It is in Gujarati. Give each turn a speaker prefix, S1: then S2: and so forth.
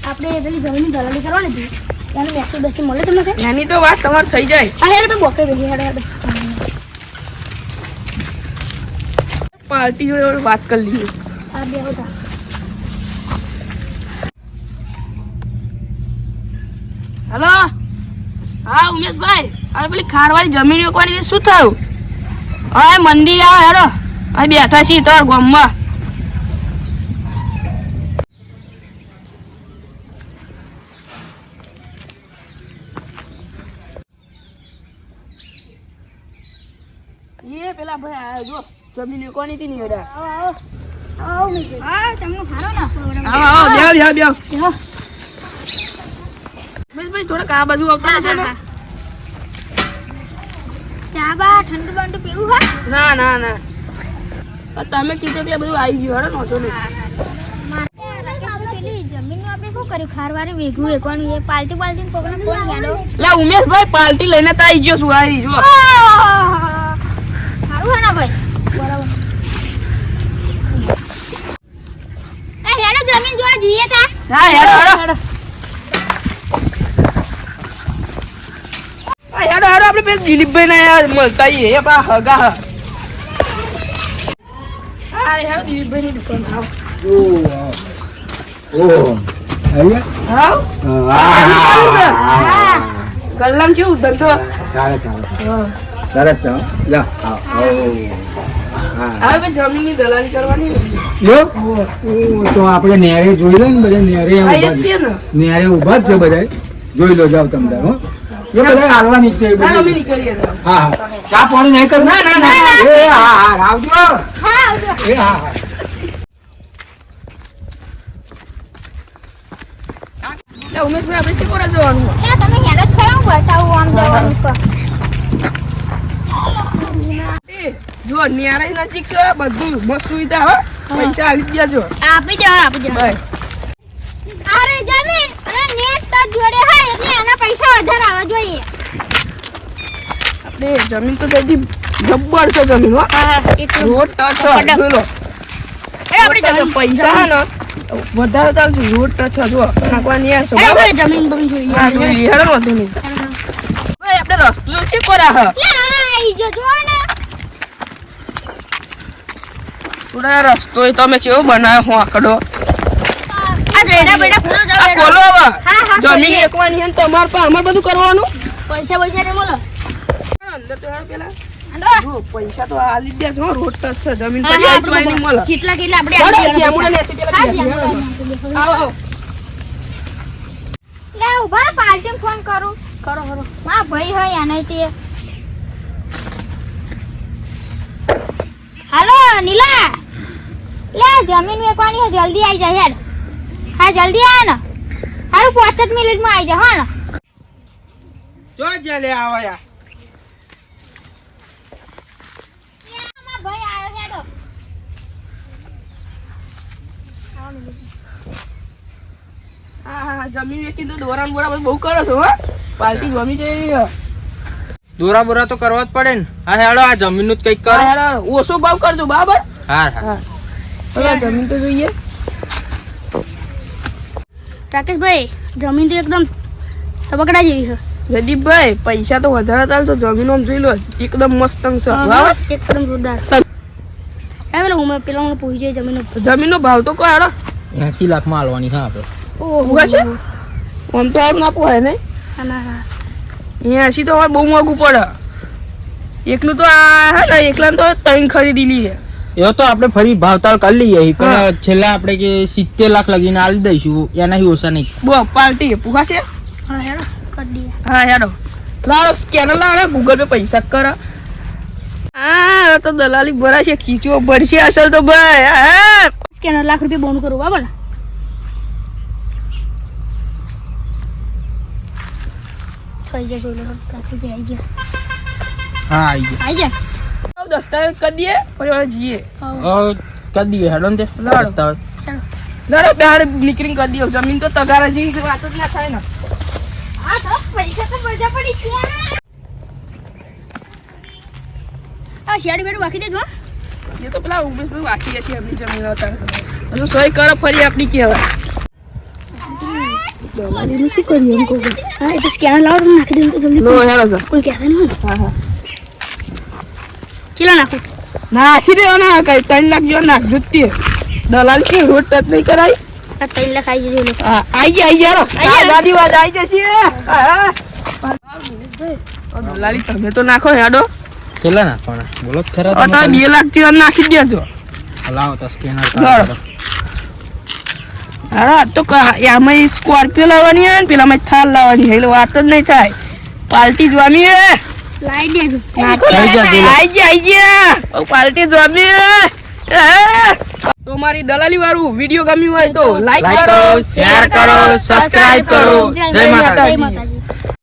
S1: આપણે પેલી જમીનની દલાલી કરવાની હતી એને મેસેજ બેસી મળે તમને કે
S2: એની તો વાત તમારે થઈ જાય.
S1: આ હેડ બોકે બેસી હેડ
S2: પાર્ટી જોડે વાત કરી લઈએ.
S1: આ બે હતા
S2: હેલો હા ઉમેશભાઈ હવે પેલી ખારવાળી જમીન વેચવાની શું થયું? હવે મંદિર આવે હેડો હવે બેઠા છીએ તાર ગામમાં. એ પેલા ભાઈ આયો જો જમીન વેચવાની હતી ને હેડા.
S1: આવો હા તમને ખારો ના
S2: આવો બેહો ભાઈ થોડાક આ બાજુ આવતા છે ને.
S1: ચા બા ઠંડુ બંડુ પીવું હોય?
S2: ના તમે કીધું કે બધું આવી ગયું હેડો નહોતો ને.
S1: જમીનનું આપણે શું કર્યું ખારવારે વેગું વેગવાનું એ પાર્ટી પ્રોગ્રામ કોણ હેડો
S2: લે ઉમેશભાઈ પાર્ટી લઈને તો આવી ગયો છું હારી જો.
S1: સારું હે ના ભાઈ બરાબર. એ હેડો જમીન જોવા જઈએ તા.
S2: હા હેડો આપણે પેલા દિલીપભાઈ ના યાર મળતા આવીએ એ પા હગા હા હેડો દિલીપભાઈ ની દુકાન આવ. ગલ્લામ કેવું ધંધો? હવે જમીન ની દલાલી કરવાની
S3: તો આપણે નેરે જોઈ લો ને બધા નેરે ઉભા જ છે બધા જોઈ લો જાવ તમે હો એ બધા હાલવાની જ છે. હા ચા પાણી નહીં કરું. આવજો. એ હા
S2: ઉમેશભાઈ આપણે ચીકોરા જવાનું
S1: તમે હેડો જ ખરા બતાવું આમ જવાનું છે.
S2: જો નિયારા નજીક છે બધું મસ્ત સુવિધા હો પૈસા આલી દેજો.
S1: આપી દે અરે જમીન અને નેટ તો જોડે હોય એટલે એના પૈસા વધારે આવવા જોઈએ.
S2: આપણે જમીન તો જલ્દી જબ્બર છે જમીન હો. રોડ ટચ જોઈ લો આપણે પૈસા હે ને વધારે ચાલશે. રોડ ટચ જો નાખવાની આ છે
S1: જમીન બમ જોઈએ.
S2: હા જોઈએ હેડો નતો નહીં ભાઈ આપણે રસ્તો છે કોરા હ
S1: લાઈ જો જો ને
S2: થોડા રસ્તો તમે કેવો બનાવ્યો હું આકડો
S1: આ રેડા બેડા ખોલો જાવ.
S2: બોલો હવે
S1: હા,
S2: જમીન એકવાની હે તમાર પર અમાર બધું કરવાનું.
S1: પૈસા ને મળો
S2: અંદર તો હેડ પેલા
S1: હાલો
S2: જો પૈસા તો આલી દે જો રોડ ટચ છે જમીન પર આઈ જોઈ નહીં મળે.
S1: કેટલા આપણે
S2: આવો
S1: લે ઉભા પાર્ટી ફોન કરું કરો માં ભાઈ હોય આને તે. હાલો નીલા લે જમીન વેચવાની છે જલ્દી આવી જા હેડ. હા જલ્દી આવ ને હારું 5 મિનિટમાં આવી જા હો ને.
S3: જો જલે આવાયા
S1: ભાઈ આયો હેડો.
S2: હા જમીન વેચી તો દોરાન બોરા બહુ કરો છો હો પાર્ટી જમી જઈ.
S3: દોરા બોરા તો કરવા જ પડે ને. હા હેડો આ જમીન નું કઈક કર.
S2: ઓછો ભાવ કરજો બરાબર.
S3: હા
S2: જમીન તો જોઈએ.
S1: રાકેશભાઈ જમીન તો એકદમ તબકડા જેવી છે.
S2: જયદીપભાઈ પૈસા તો વધારે ચાલતો જમીન આમ જોઈ લો એકદમ મસ્ત છે
S1: એકદમ જોરદાર. હું પેલા પૂછી જાય
S2: જમીન નો ભાવ તો કોઈ હેડો
S3: 80 લાખ માં આલવાની છે આપણે.
S2: ઓહો છે આમ તો એમ ના પોહાય નહીં. 80 તો હવે બહુ મોંઘું પડે. એકલું તો આ હે ને એકલા તો 3 ખરીદી લીધી.
S3: એવો તો આપણે ફરી ભાવતાલ કરી લઈએ પણ છેલ્લા આપણે કે 70 લાખ લગીને આલી દઈશું એનાથી ઓછા નહીં.
S2: બો પાર્ટી પૂછા છે. હા હેડો લાવો સ્કેનર લાવો ગૂગલ પે પૈસા કર. હા તો દલાલી ભરા છે ખીચવો ભરશે અસલ તો ભાઈ. હા
S1: સ્કેનર લાખ રૂપિયા બોન કરું બરાબર ને. થઈ જશે આવી ગયા.
S3: હા આવી
S1: ગયા
S2: દસ્તાવેજ કરી દઈએ પછી જઈએ
S3: કરી દઈએ હેડો ને દસ્તાવેજ
S2: લડો બહાર નીકળી કરી દઈએ. જમીન તો તગારા જેવી વાત જ ના થાય ને.
S1: હા તો પૈસા તો મજા પડી ગયા. આ શેડ બેડ વાકી દેજો.
S2: એ તો પેલા ઉભે વાકી છે એમની જમીન હતા હજુ સહી કરો ફરી આપણી કહેવાય. દલાલીનું શું કરીએ એમ કહું હા એ તો સ્કેનર લાવો તમે નાખી દઉં તો જલ્દી લો હેડો સર કોઈ કહેતા નહીં હા હા ચીલા નાખું નાખી દેવાના કઈ 3 લાખ જેવા નાખજો જ તે દલાલ છે રોડ ટચ નહીં કરાય
S1: 3 લાખ આવી જજો લો
S2: હા આઈ ગયા દાદી વાત આવી જશે હા દલાલી તમે તો નાખો હેડો
S3: કેટલા નાખવાના બોલો ખરા
S2: તો 2 લાખ જેવા નાખી દેજો
S3: લાવો તો સ્કેનર
S2: હા તો આમાં સ્કોર્પિયો લાવવાની હે ને પેલામાં થાર લાવવાની હે એટલે વાત જ નહીં થાય પાર્ટી જોવાની હે
S1: લાઈ દેજો
S2: આઈ જા પાર્ટી જોવાની હે તો મારી દલાલી વાળું વિડીયો ગમ્યું હોય તો લાઈક કરો
S3: શેર કરો સબસ્ક્રાઇબ કરો જય માતાજી.